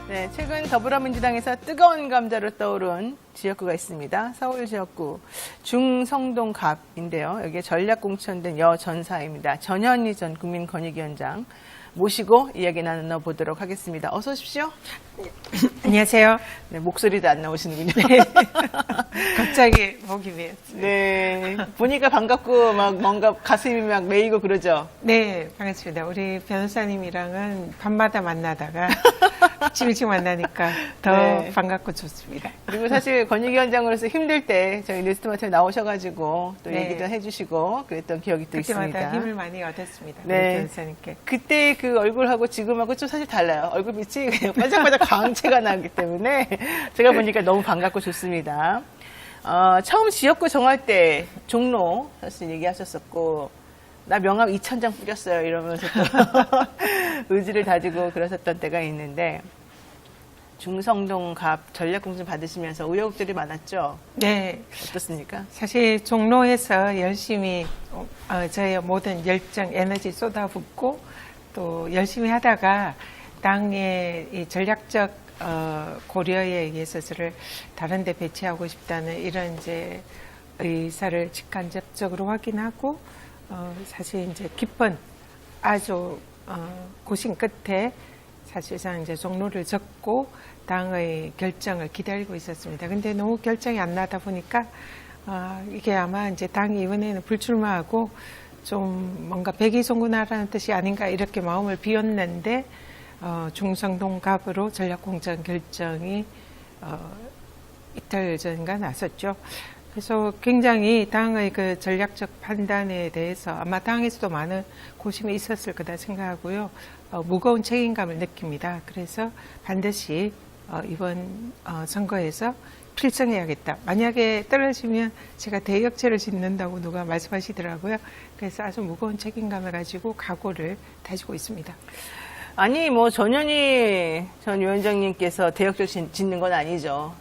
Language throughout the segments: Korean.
네, 최근 더불어민주당에서 뜨거운 감자로 떠오른 지역구가 있습니다. 서울 지역구 중성동갑인데요. 여기에 전략공천된 여전사입니다. 전현희 전 국민권익위원장 모시고 이야기 나눠보도록 하겠습니다. 어서 오십시오. 안녕하세요. 네, 목소리도 안 나오시는군요. 네. 갑자기 보기 위해서. 네, 보니까 반갑고 막 뭔가 가슴이 막 메이고 그러죠? 네, 반갑습니다. 우리 변호사님이랑은 밤마다 만나다가 일찍 만나니까 더 네. 반갑고 좋습니다. 그리고 사실 권익위원장으로서 힘들 때 저희 뉴스토마토에 나오셔가지고 또 네. 얘기도 해주시고 그랬던 기억이 또 그때마다 있습니다. 힘을 많이 얻었습니다. 우리 네. 변호사님께. 그때 그 얼굴하고 지금하고 좀 사실 달라요. 얼굴빛이 그냥 반짝반짝 광채가 나기 때문에 제가 보니까 너무 반갑고 좋습니다. 처음 지역구 정할 때 종로 사실 얘기하셨었고 나 명함 2,000장 뿌렸어요 이러면서 또 의지를 다지고 그러셨던 때가 있는데 중성동 갑 전략공천 받으시면서 우여곡절이 많았죠? 네. 어떻습니까? 사실 종로에서 열심히 저의 모든 열정, 에너지 쏟아붓고 또 열심히 하다가 당의 이 전략적 고려에 의해서 저를 다른 데 배치하고 싶다는 이런 이제 의사를 직간접적으로 확인하고 사실 이제 깊은 아주 고심 끝에 사실상 이제 종로를 접고 당의 결정을 기다리고 있었습니다. 근데 너무 결정이 안 나다 보니까 이게 아마 이제 당이 이번에는 불출마하고 좀 뭔가 백의송군하라는 뜻이 아닌가 이렇게 마음을 비웠는데 중성동 갑으로 전략공천 결정이 이틀 전인가 났었죠. 그래서 굉장히 당의 그 전략적 판단에 대해서 아마 당에서도 많은 고심이 있었을 거다 생각하고요. 무거운 책임감을 느낍니다. 그래서 반드시 이번 선거에서 필승해야겠다. 만약에 떨어지면 제가 대역죄를 짓는다고 누가 말씀하시더라고요. 그래서 아주 무거운 책임감을 가지고 각오를 다지고 있습니다. 아니 뭐 전현희 전 위원장님께서 대역죄 짓는 건 아니죠.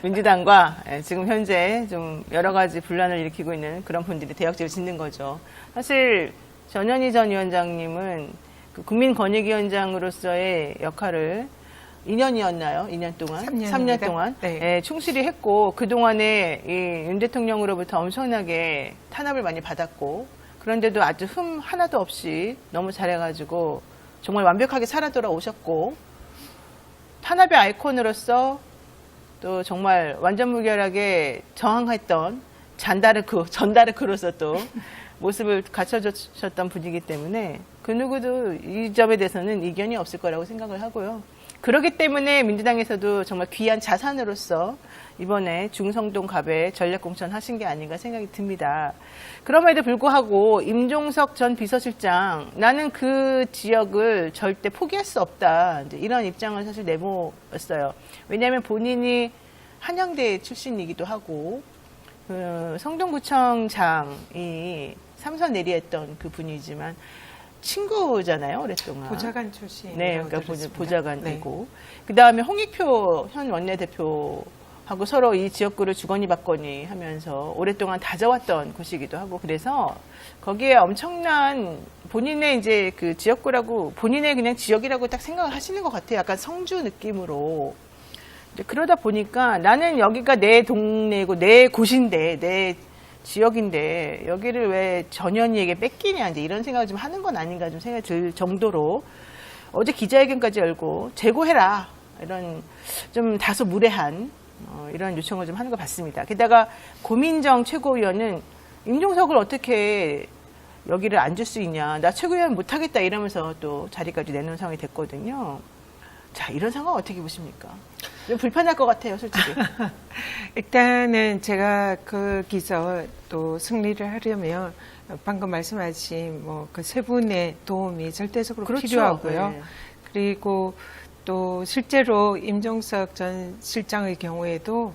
민주당과 지금 현재 좀 여러 가지 분란을 일으키고 있는 그런 분들이 대역죄를 짓는 거죠. 사실 전현희 전 위원장님은 그 국민권익위원장으로서의 역할을 2년이었나요? 2년 동안? 3년 동안 네. 충실히 했고 그동안에 이 윤 대통령으로부터 엄청나게 탄압을 많이 받았고 그런데도 아주 흠 하나도 없이 너무 잘해가지고 정말 완벽하게 살아 돌아오셨고 탄압의 아이콘으로서 또 정말 완전 무결하게 저항했던 전다르크로서 또 모습을 갖춰주셨던 분이기 때문에 그 누구도 이 점에 대해서는 이견이 없을 거라고 생각을 하고요. 그렇기 때문에 민주당에서도 정말 귀한 자산으로서 이번에 중성동 갑에 전략공천 하신 게 아닌가 생각이 듭니다. 그럼에도 불구하고 임종석 전 비서실장 나는 그 지역을 절대 포기할 수 없다. 이제 이런 입장을 사실 내모였어요. 왜냐하면 본인이 한양대 출신이기도 하고 그 성동구청장이 삼선 내리했던 그 분이지만 친구잖아요, 오랫동안. 보좌관 출신. 네, 그러니까 보좌관이고. 네. 그 다음에 홍익표 현 원내대표하고 서로 이 지역구를 주거니 받거니 하면서 오랫동안 다져왔던 곳이기도 하고 그래서 거기에 엄청난 본인의 이제 그 지역구라고 본인의 그냥 지역이라고 딱 생각을 하시는 것 같아요. 약간 성주 느낌으로. 그러다 보니까 나는 여기가 내 동네고 내 곳인데 내 지역인데 여기를 왜 전현희에게 뺏기냐 이제 이런 생각을 좀 하는 건 아닌가 좀 생각이 들 정도로 어제 기자회견까지 열고 재고해라 이런 좀 다소 무례한 이런 요청을 좀 하는 것 같습니다. 게다가 고민정 최고위원은 임종석을 어떻게 여기를 앉을 수 있냐 나 최고위원 못하겠다 이러면서 또 자리까지 내놓은 상황이 됐거든요. 자 이런 상황 어떻게 보십니까? 좀 불편할 것 같아요, 솔직히. 일단은 제가 거기서 또 승리를 하려면 방금 말씀하신 뭐 그 세 분의 도움이 절대적으로 그렇죠. 필요하고요. 네. 그리고 또 실제로 임종석 전 실장의 경우에도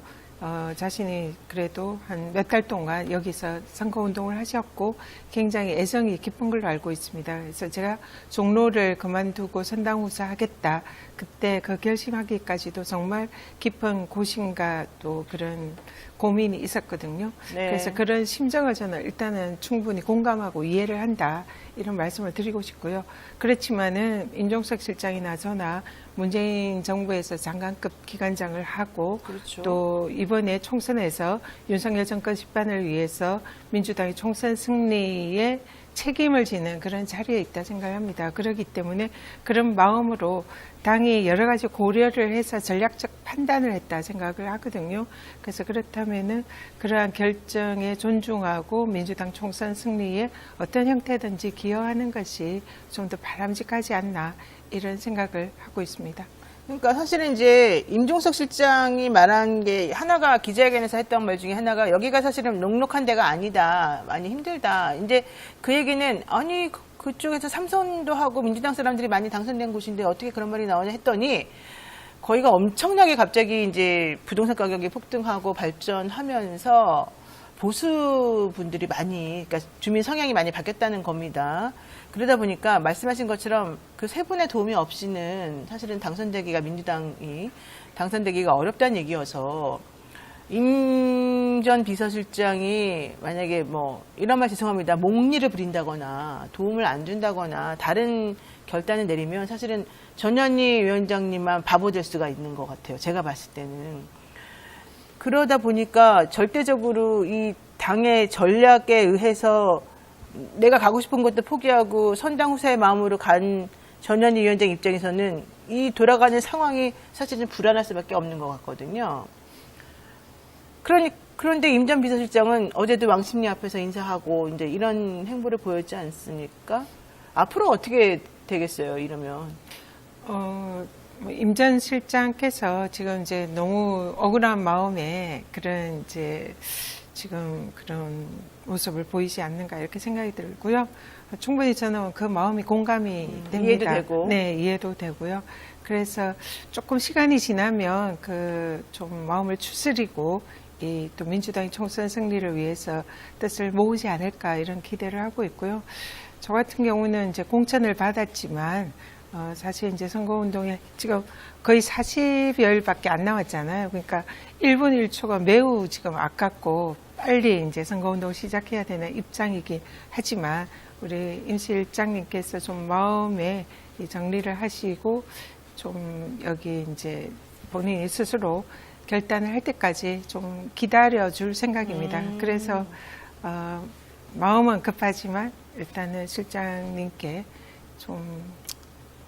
자신이 그래도 한 몇 달 동안 여기서 선거운동을 하셨고 굉장히 애정이 깊은 걸로 알고 있습니다. 그래서 제가 종로를 그만두고 선당후사 하겠다. 그때 그 결심하기까지도 정말 깊은 고심과 또 그런 고민이 있었거든요. 네. 그래서 그런 심정을 저는 일단은 충분히 공감하고 이해를 한다. 이런 말씀을 드리고 싶고요. 그렇지만은 임종석 실장이 나서나 문재인 정부에서 장관급 기관장을 하고 그렇죠. 또 이번에 총선에서 윤석열 정권 집반을 위해서 민주당이 총선 승리에 책임을 지는 그런 자리에 있다 생각합니다. 그렇기 때문에 그런 마음으로 당이 여러 가지 고려를 해서 전략적 판단을 했다 생각을 하거든요. 그래서 그렇다면은 그러한 결정에 존중하고 민주당 총선 승리에 어떤 형태든지 기여하는 것이 좀 더 바람직하지 않나 이런 생각을 하고 있습니다. 그러니까 사실은 이제 임종석 실장이 말한 게 하나가 기자회견에서 했던 말 중에 하나가 여기가 사실은 녹록한 데가 아니다. 많이 힘들다. 이제 그 얘기는 아니 그쪽에서 삼선도 하고 민주당 사람들이 많이 당선된 곳인데 어떻게 그런 말이 나오냐 했더니 거기가 엄청나게 갑자기 이제 부동산 가격이 폭등하고 발전하면서 보수 분들이 많이, 그러니까 주민 성향이 많이 바뀌었다는 겁니다. 그러다 보니까 말씀하신 것처럼 그 세 분의 도움이 없이는 사실은 당선되기가 민주당이 당선되기가 어렵다는 얘기여서 임 전 비서실장이 만약에 뭐 이런 말 죄송합니다. 몽리를 부린다거나 도움을 안 준다거나 다른 결단을 내리면 사실은 전현희 위원장님만 바보 될 수가 있는 것 같아요. 제가 봤을 때는. 그러다 보니까 절대적으로 이 당의 전략에 의해서 내가 가고 싶은 것도 포기하고 선당 후사의 마음으로 간 전현희 위원장 입장에서는 이 돌아가는 상황이 사실은 불안할 수밖에 없는 것 같거든요. 그런데 임 전 비서실장은 어제도 왕십리 앞에서 인사하고 이제 이런 행보를 보였지 않습니까? 앞으로 어떻게 되겠어요, 이러면? 임 전 실장께서 지금 이제 너무 억울한 마음에 그런 이제 지금 그런 모습을 보이지 않는가 이렇게 생각이 들고요. 충분히 저는 그 마음이 공감이 됩니다. 이해도 되고. 네, 이해도 되고요. 그래서 조금 시간이 지나면 그 좀 마음을 추스리고 이 또 민주당이 총선 승리를 위해서 뜻을 모으지 않을까 이런 기대를 하고 있고요. 저 같은 경우는 이제 공천을 받았지만 사실 이제 선거운동에 지금 거의 40여일밖에 안 남았잖아요. 그러니까 1분 1초가 매우 지금 아깝고 빨리 이제 선거운동 시작해야 되는 입장이긴 하지만 우리 임 실장님께서 좀 마음에 이 정리를 하시고 좀 여기 이제 본인이 스스로 결단을 할 때까지 좀 기다려 줄 생각입니다. 그래서 마음은 급하지만 일단은 실장님께 좀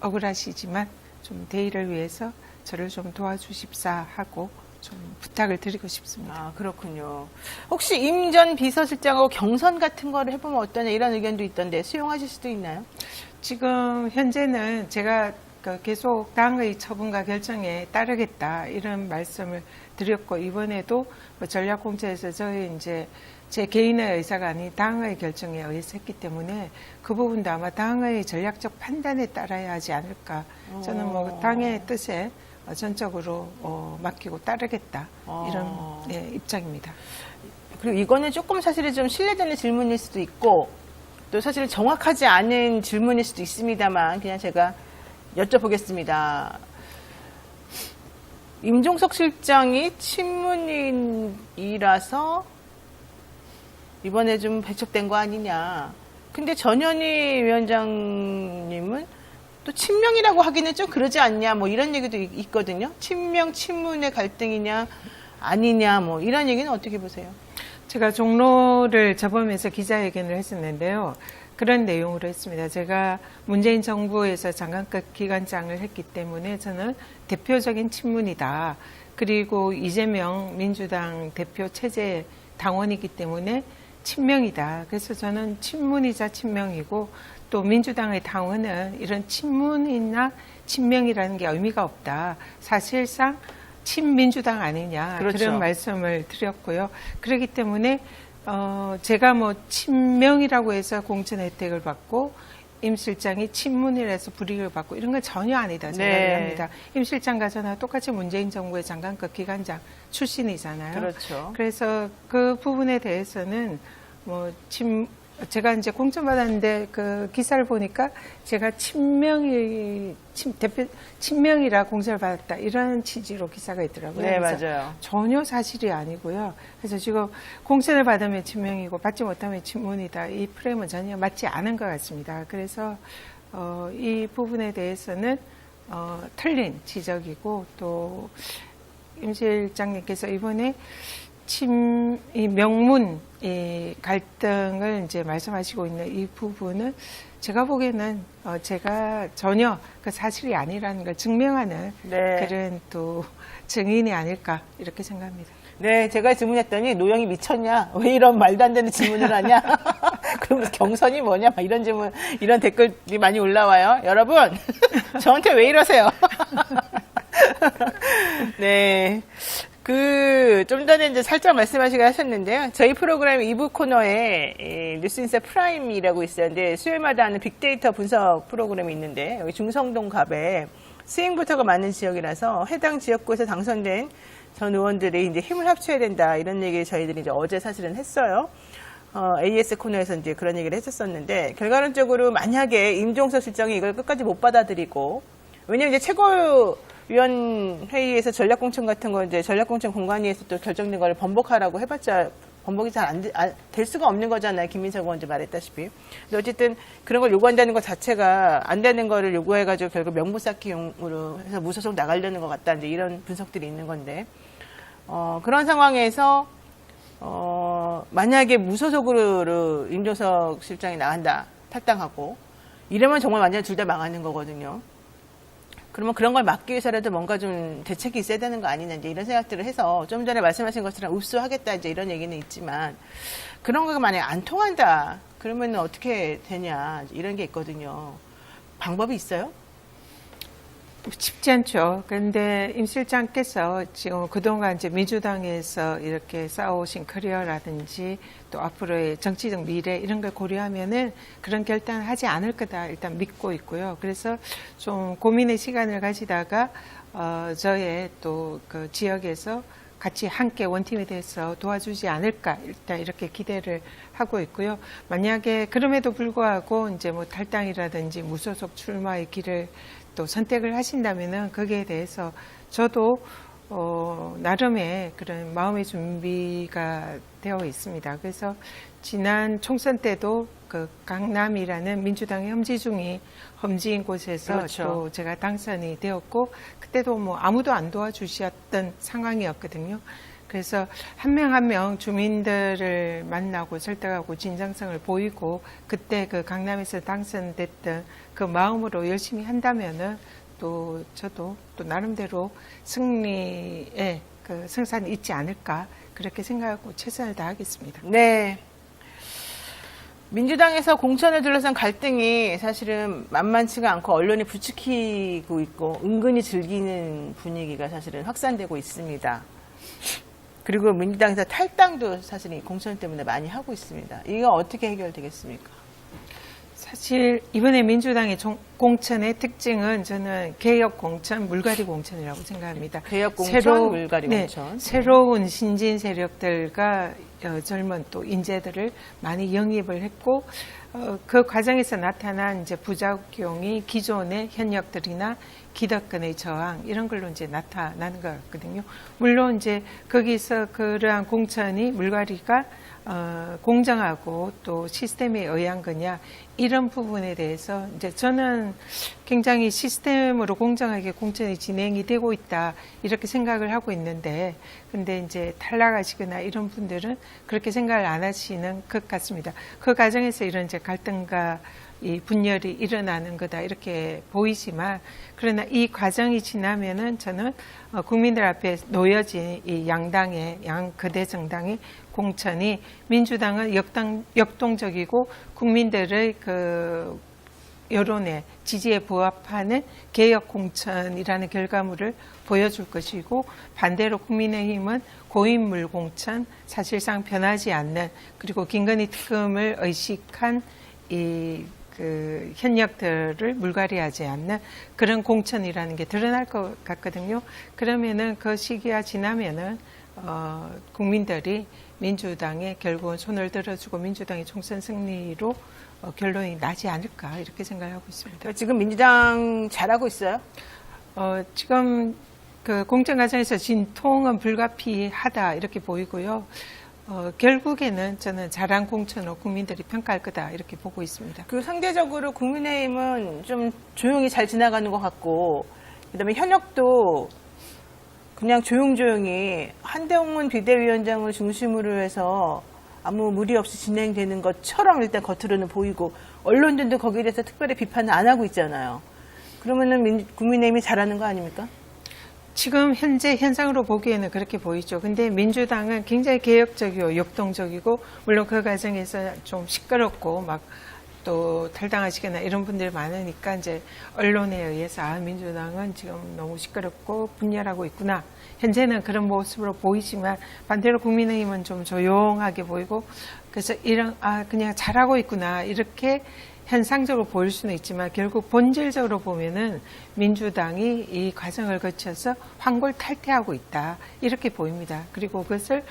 억울하시지만 좀 대의를 위해서 저를 좀 도와주십사 하고 좀 부탁을 드리고 싶습니다. 아, 그렇군요. 혹시 임 전 비서실장하고 경선 같은 거를 해보면 어떠냐 이런 의견도 있던데 수용하실 수도 있나요? 지금 현재는 제가 계속 당의 처분과 결정에 따르겠다 이런 말씀을 드렸고 이번에도 전략공천에서 저희 이제 제 개인의 의사가 아닌 당의 결정에 의해서 했기 때문에 그 부분도 아마 당의 전략적 판단에 따라야 하지 않을까. 저는 뭐 당의 뜻에 전적으로 맡기고 따르겠다 이런 입장입니다. 그리고 이거는 조금 사실은 좀 신뢰되는 질문일 수도 있고 또 사실 정확하지 않은 질문일 수도 있습니다만 그냥 제가 여쭤보겠습니다. 임종석 실장이 친문인이라서 이번에 좀 배척된 거 아니냐. 근데 전현희 위원장님은 또 친명이라고 하기는 좀 그러지 않냐. 뭐 이런 얘기도 있거든요. 친명, 친문의 갈등이냐, 아니냐, 뭐 이런 얘기는 어떻게 보세요? 제가 종로를 접으면서 기자회견을 했었는데요. 그런 내용으로 했습니다. 제가 문재인 정부에서 장관급 기관장을 했기 때문에 저는 대표적인 친문이다. 그리고 이재명 민주당 대표 체제 당원이기 때문에 친명이다. 그래서 저는 친문이자 친명이고 또 민주당의 당원은 이런 친문이나 친명이라는 게 의미가 없다. 사실상 친민주당 아니냐. 그렇죠. 그런 말씀을 드렸고요. 그렇기 때문에 제가 뭐 친명이라고 해서 공천 혜택을 받고 임 실장이 친문이라서 불이익을 받고 이런 건 전혀 아니다 생각을 합니다. 임 실장과 저는 똑같이 문재인 정부의 장관급 기관장 출신이잖아요. 그렇죠. 그래서 그 부분에 대해서는 뭐 제가 이제 공천 받았는데 그 기사를 보니까 제가 친명이라 공천을 받았다 이런 취지로 기사가 있더라고요. 네, 그래서 맞아요. 전혀 사실이 아니고요. 그래서 지금 공천을 받으면 친명이고 받지 못하면 친문이다. 이 프레임은 전혀 맞지 않은 것 같습니다. 그래서 이 부분에 대해서는 틀린 지적이고 또 임 실장님께서 이번에 이 명문 이 갈등을 이제 말씀하시고 있는 이 부분은 제가 보기에는 제가 전혀 그 사실이 아니라는 걸 증명하는 네. 그런 또 증인이 아닐까 이렇게 생각합니다. 네, 제가 질문했더니 노영이 미쳤냐? 왜 이런 말도 안 되는 질문을 하냐? 그럼 경선이 뭐냐? 막 이런 질문, 이런 댓글이 많이 올라와요. 여러분, 저한테 왜 이러세요? 네. 좀 전에 이제 살짝 말씀하시긴 하셨는데요. 저희 프로그램 2부 코너에 뉴스인사 프라임이라고 있었는데 수요일마다 하는 빅데이터 분석 프로그램이 있는데 여기 중성동 갑에 스윙부터가 많은 지역이라서 해당 지역구에서 당선된 전 의원들이 이제 힘을 합쳐야 된다 이런 얘기를 저희들이 이제 어제 사실은 했어요. AS 코너에서 이제 그런 얘기를 했었었는데 결과론적으로 만약에 임종석 실장이 이걸 끝까지 못 받아들이고 왜냐면 이제 최고위원회의에서 전략공천 같은 거 이제 전략공천 공관위에서 또 결정된 거를 번복하라고 해봤자 번복이 잘 될 수가 없는 거잖아요. 김민석 의원 이제 말했다시피. 근데 어쨌든 그런 걸 요구한다는 것 자체가 안 되는 거를 요구해가지고 결국 명분 쌓기용으로 해서 무소속 나가려는 것 같다. 이제 이런 분석들이 있는 건데 그런 상황에서 만약에 무소속으로 임종석 실장이 나간다 탈당하고 이러면 정말 완전 둘 다 망하는 거거든요. 그러면 그런 걸 막기 위해서라도 뭔가 좀 대책이 있어야 되는 거 아니냐 이제 이런 생각들을 해서 좀 전에 말씀하신 것처럼 읍수하겠다 이제 이런 얘기는 있지만 그런 거가 만약에 안 통한다 그러면 어떻게 되냐 이런 게 있거든요. 방법이 있어요? 쉽지 않죠. 그런데 임 실장께서 지금 그동안 이제 민주당에서 이렇게 쌓아오신 커리어라든지 또 앞으로의 정치적 미래 이런 걸 고려하면은 그런 결단을 하지 않을 거다 일단 믿고 있고요. 그래서 좀 고민의 시간을 가지다가 저의 또 그 지역에서 같이 함께 원팀이 돼서 도와주지 않을까 일단 이렇게 기대를 하고 있고요. 만약에 그럼에도 불구하고 이제 뭐 탈당이라든지 무소속 출마의 길을 또 선택을 하신다면은 거기에 대해서 저도 나름의 그런 마음의 준비가 되어 있습니다. 그래서 지난 총선 때도 그 강남이라는 민주당의 험지인 곳에서 그렇죠. 또 제가 당선이 되었고 그때도 뭐 아무도 안 도와주셨던 상황이었거든요. 그래서 한 명 한 명 주민들을 만나고 설득하고 진정성을 보이고 그때 그 강남에서 당선됐던 그 마음으로 열심히 한다면은 또 저도 또 나름대로 승리에 그 승산이 있지 않을까 그렇게 생각하고 최선을 다하겠습니다. 네. 민주당에서 공천을 둘러싼 갈등이 사실은 만만치가 않고 언론이 부추기고 있고 은근히 즐기는 분위기가 사실은 확산되고 있습니다. 그리고 민주당에서 탈당도 사실 이 공천 때문에 많이 하고 있습니다. 이거 어떻게 해결되겠습니까? 사실 이번에 민주당의 공천의 특징은 저는 개혁 공천, 물갈이 공천이라고 생각합니다. 개혁 공천, 물갈이 공천. 새로운 신진 세력들과 젊은 또 인재들을 많이 영입을 했고 그 과정에서 나타난 이제 부작용이 기존의 현역들이나 기득권의 저항 이런 걸로 이제 나타나는 것 같거든요. 물론 이제 거기서 그러한 공천이 물갈이가 공정하고 또 시스템에 의한 거냐 이런 부분에 대해서 이제 저는 굉장히 시스템으로 공정하게 공천이 진행이 되고 있다 이렇게 생각을 하고 있는데 근데 이제 탈락하시거나 이런 분들은 그렇게 생각을 안 하시는 것 같습니다. 그 과정에서 이런 이제 갈등과 이 분열이 일어나는 거다 이렇게 보이지만 그러나 이 과정이 지나면은 저는 국민들 앞에 놓여진 이 양당의 양거대 정당의 공천이 민주당은 역동적이고 국민들의 그 여론의 지지에 부합하는 개혁 공천이라는 결과물을 보여줄 것이고 반대로 국민의힘은 고인물 공천 사실상 변하지 않는 그리고 김건희 특검을 의식한 그 현역들을 물갈이하지 않는 그런 공천이라는 게 드러날 것 같거든요. 그러면은 그 시기가 지나면은 국민들이 민주당에 결국은 손을 들어주고 민주당의 총선 승리로 결론이 나지 않을까 이렇게 생각하고 있습니다. 지금 민주당 잘하고 있어요? 지금 그 공천 과정에서 진통은 불가피하다 이렇게 보이고요. 결국에는 저는 잘한 공천으로 국민들이 평가할 거다 이렇게 보고 있습니다. 그 상대적으로 국민의힘은 좀 조용히 잘 지나가는 것 같고, 그다음에 현역도 그냥 조용조용히 한대홍문 비대위원장을 중심으로 해서 아무 무리 없이 진행되는 것처럼 일단 겉으로는 보이고, 언론들도 거기에 대해서 특별히 비판을 안 하고 있잖아요. 그러면은 국민의힘이 잘하는 거 아닙니까? 지금 현재 현상으로 보기에는 그렇게 보이죠. 근데 민주당은 굉장히 개혁적이고 역동적이고, 물론 그 과정에서 좀 시끄럽고 막 또 탈당하시거나 이런 분들이 많으니까 이제 언론에 의해서 민주당은 지금 너무 시끄럽고 분열하고 있구나. 현재는 그런 모습으로 보이지만 반대로 국민의힘은 좀 조용하게 보이고, 그래서 그냥 잘하고 있구나 이렇게 현상적으로 보일 수는 있지만 결국 본질적으로 보면은 민주당이 이 과정을 거쳐서 환골탈퇴하고 있다 이렇게 보입니다. 그리고 그것을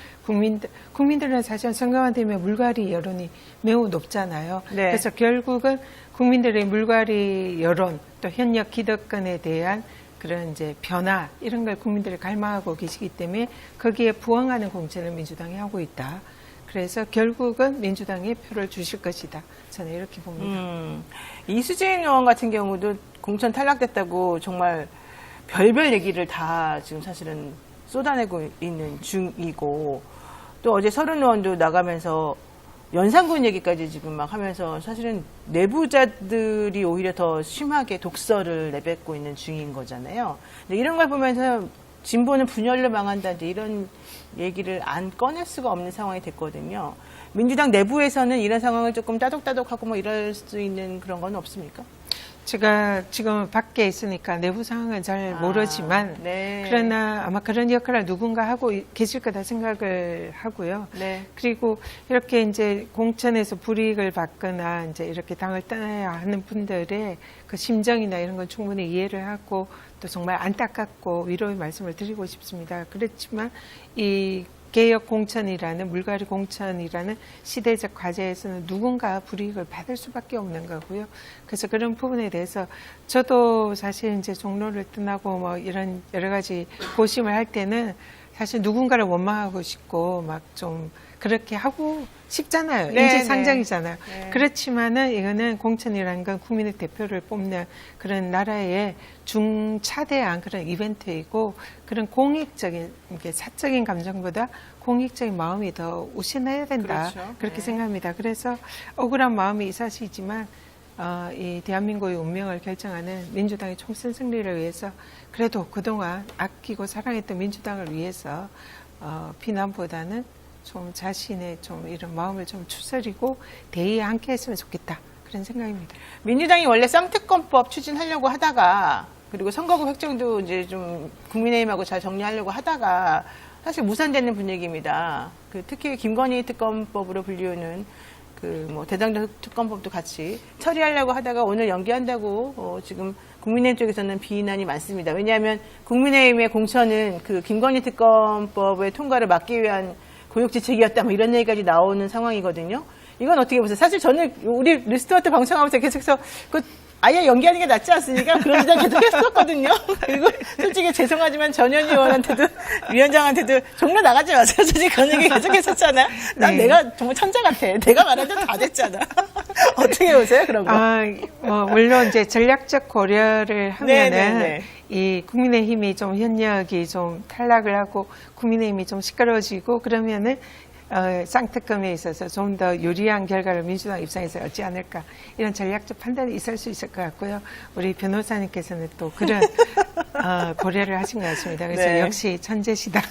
국민들은 사실 선거가 되면 물갈이 여론이 매우 높잖아요. 네. 그래서 결국은 국민들의 물갈이 여론 또 현역 기득권에 대한 그런 이제 변화 이런 걸 국민들이 갈망하고 계시기 때문에 거기에 부응하는 공천을 민주당이 하고 있다. 그래서 결국은 민주당에 표를 주실 것이다. 저는 이렇게 봅니다. 이수진 의원 같은 경우도 공천 탈락됐다고 정말 별별 얘기를 다 지금 사실은 쏟아내고 있는 중이고, 또 어제 서른 의원도 나가면서 연산군 얘기까지 지금 막 하면서 사실은 내부자들이 오히려 더 심하게 독설을 내뱉고 있는 중인 거잖아요. 근데 이런 걸 보면서 진보는 분열로 망한다든지 이런 얘기를 안 꺼낼 수가 없는 상황이 됐거든요. 민주당 내부에서는 이런 상황을 조금 따독따독하고 뭐 이럴 수 있는 그런 건 없습니까? 제가 지금 밖에 있으니까 내부 상황은 잘 모르지만, 네. 그러나 아마 그런 역할을 누군가 하고 계실 거다 생각을 하고요. 네. 그리고 이렇게 이제 공천에서 불이익을 받거나 이제 이렇게 당을 떠나야 하는 분들의 그 심정이나 이런 건 충분히 이해를 하고 또 정말 안타깝고 위로의 말씀을 드리고 싶습니다. 그렇지만 이 개혁 공천이라는 물갈이 공천이라는 시대적 과제에서는 누군가 불이익을 받을 수밖에 없는 거고요. 그래서 그런 부분에 대해서 저도 사실 이제 종로를 떠나고 뭐 이런 여러 가지 고심을 할 때는 사실 누군가를 원망하고 싶고 막 좀 그렇게 하고 싶잖아요. 네, 인지상정이잖아요. 네. 그렇지만은 이거는 공천이라는 건 국민의 대표를 뽑는 그런 나라의 중차대한 그런 이벤트이고, 그런 공익적인 이게 사적인 감정보다 공익적인 마음이 더 우선해야 된다. 그렇죠. 그렇게 네. 생각합니다. 그래서 억울한 마음이 있으시지만 이 대한민국의 운명을 결정하는 민주당의 총선 승리를 위해서 그래도 그동안 아끼고 사랑했던 민주당을 위해서 비난보다는 좀 자신의 좀 이런 마음을 좀 추스리고 대의에 함께 했으면 좋겠다. 그런 생각입니다. 민주당이 원래 쌍특검법 추진하려고 하다가, 그리고 선거구 획정도 이제 좀 국민의힘하고 잘 정리하려고 하다가 사실 무산되는 분위기입니다. 그 특히 김건희 특검법으로 불리우는 그 뭐 대장동 특검법도 같이 처리하려고 하다가 오늘 연기한다고 지금 국민의힘 쪽에서는 비난이 많습니다. 왜냐하면 국민의힘의 공천은 그 김건희 특검법의 통과를 막기 위한 고육지책이었다, 뭐 이런 얘기까지 나오는 상황이거든요. 이건 어떻게 보세요? 사실 저는 우리 리스트와트 방송하면서 계속해서 그 아예 연기하는 게 낫지 않습니까? 그런 주장 계속 했었거든요. 그리고 솔직히 죄송하지만 전현희 의원한테도 위원장한테도 종로 나가지 마세요. 솔직히 그런 얘기 계속 했었잖아요. 난 네. 내가 정말 천재 같아. 내가 말한 대로 다 됐잖아. 어떻게 보세요? 그런 거? 물론 이제 전략적 고려를 하면은 네네네. 이 국민의힘이 좀 현역이 좀 탈락을 하고 국민의힘이 좀 시끄러워지고 그러면은 쌍특검에 있어서 좀 더 유리한 결과를 민주당 입장에서 얻지 않을까, 이런 전략적 판단이 있을 수 있을 것 같고요. 우리 변호사님께서는 또 그런 고려를 하신 것 같습니다. 그래서 네. 역시 천재시다.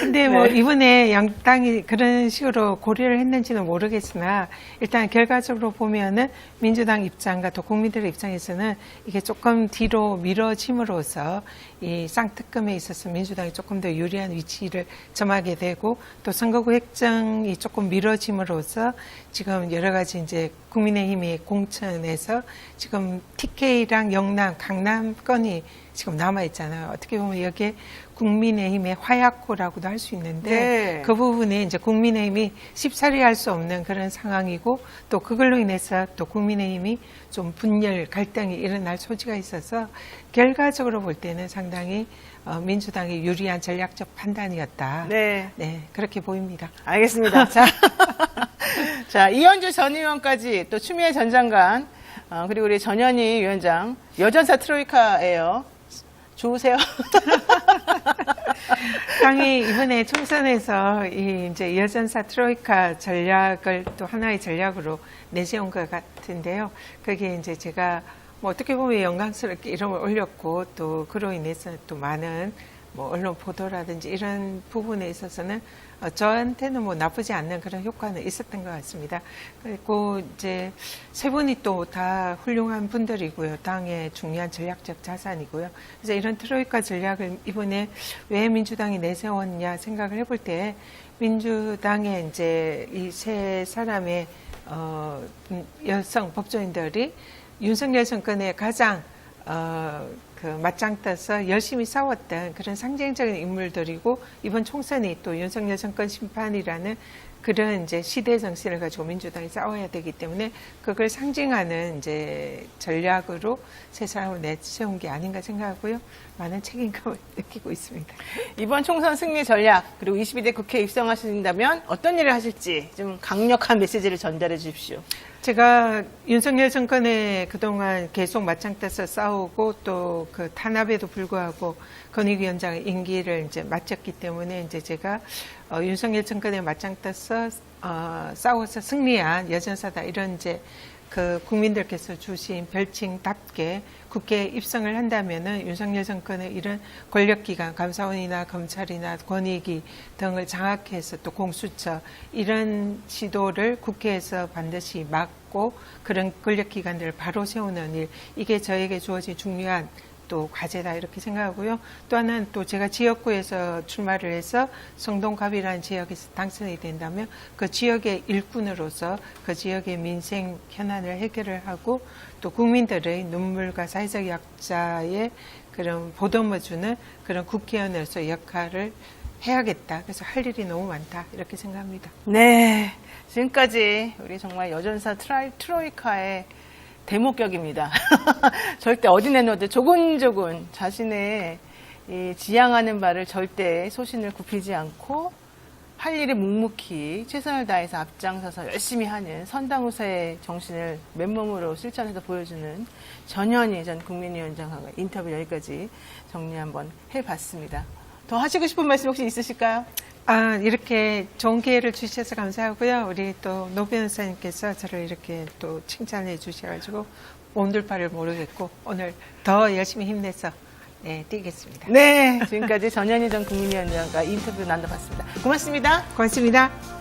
근데 뭐 네. 이번에 양당이 그런 식으로 고려를 했는지는 모르겠으나 일단 결과적으로 보면은 민주당 입장과 또 국민들의 입장에서는 이게 조금 뒤로 미뤄짐으로써 이 쌍특검에 있어서 민주당이 조금 더 유리한 위치를 점하게 되고, 또 선거구 획정이 조금 미뤄짐으로써 지금 여러 가지 이제 국민의힘이 공천에서 지금 TK랑 영남, 강남권이 지금 남아있잖아요. 어떻게 보면 여기에 국민의힘의 화약고라고도 할 수 있는데 네. 그 부분에 이제 국민의힘이 쉽사리 할 수 없는 그런 상황이고 또 그걸로 인해서 또 국민의힘이 좀 분열, 갈등이 일어날 소지가 있어서 결과적으로 볼 때는 상당히 민주당이 유리한 전략적 판단이었다. 네. 네, 그렇게 보입니다. 알겠습니다. 자, 자, 이현주 전 의원까지 또 추미애 전 장관, 그리고 우리 전현희 위원장, 여전사 트로이카예요. 좋으세요? 당이 이번에 총선에서 이 이제 여전사 트로이카 전략을 또 하나의 전략으로 내세운 것 같은데요. 그게 이제 제가 뭐 어떻게 보면 영광스럽게 이름을 올렸고 또 그로 인해서 또 많은 뭐 언론 보도라든지 이런 부분에 있어서는 저한테는 뭐 나쁘지 않는 그런 효과는 있었던 것 같습니다. 그리고 이제 세 분이 또 다 훌륭한 분들이고요. 당의 중요한 전략적 자산이고요. 그래서 이런 트로이카 전략을 이번에 왜 민주당이 내세웠냐 생각을 해볼 때 민주당의 이제 이 세 사람의 여성 법조인들이 윤석열 정권의 가장 그 맞짱 떠서 열심히 싸웠던 그런 상징적인 인물들이고 이번 총선이 또 윤석열 정권 심판이라는 그런 이제 시대 정신을 가지고 민주당이 싸워야 되기 때문에 그걸 상징하는 이제 전략으로 세 사람을 내세운 게 아닌가 생각하고요. 많은 책임감을 느끼고 있습니다. 이번 총선 승리 전략, 그리고 22대 국회에 입성하신다면 어떤 일을 하실지 좀 강력한 메시지를 전달해 주십시오. 제가 윤석열 정권에 그동안 계속 맞짱 떠서 싸우고 또 그 탄압에도 불구하고 권익위원장의 임기를 이제 마쳤기 때문에 이제 제가 윤석열 정권에 맞짱 떠서 싸워서 승리한 여전사다 이런 이제 그 국민들께서 주신 별칭답게 국회에 입성을 한다면은 윤석열 정권의 이런 권력기관, 감사원이나 검찰이나 권익위 등을 장악해서 또 공수처 이런 시도를 국회에서 반드시 막고 그런 권력기관들을 바로 세우는 일, 이게 저에게 주어진 중요한 또 과제다 이렇게 생각하고요. 또 하나는 또 제가 지역구에서 출마를 해서 성동갑이라는 지역에서 당선이 된다면 그 지역의 일꾼으로서 그 지역의 민생 현안을 해결을 하고 또 국민들의 눈물과 사회적 약자의 그런 보듬어 주는 그런 국회의원으로서 역할을 해야겠다. 그래서 할 일이 너무 많다 이렇게 생각합니다. 네, 지금까지 우리 정말 여전사 트로이카의 대목격입니다. 절대 어디 내놓아도 조근조근 자신의 이 지향하는 바를 절대 소신을 굽히지 않고 할 일에 묵묵히 최선을 다해서 앞장서서 열심히 하는 선당후사의 정신을 맨몸으로 실천해서 보여주는 전현희 전 국민위원장과 인터뷰 여기까지 정리 한번 해봤습니다. 더 하시고 싶은 말씀 혹시 있으실까요? 이렇게 좋은 기회를 주셔서 감사하고요. 우리 또 노 변호사님께서 저를 이렇게 또 칭찬해 주셔가지고 몸둘 바를 모르겠고 오늘 더 열심히 힘내서 뛰겠습니다. 네, 지금까지 전현희 전 국민위원장과 인터뷰 나눠봤습니다. 고맙습니다. 고맙습니다.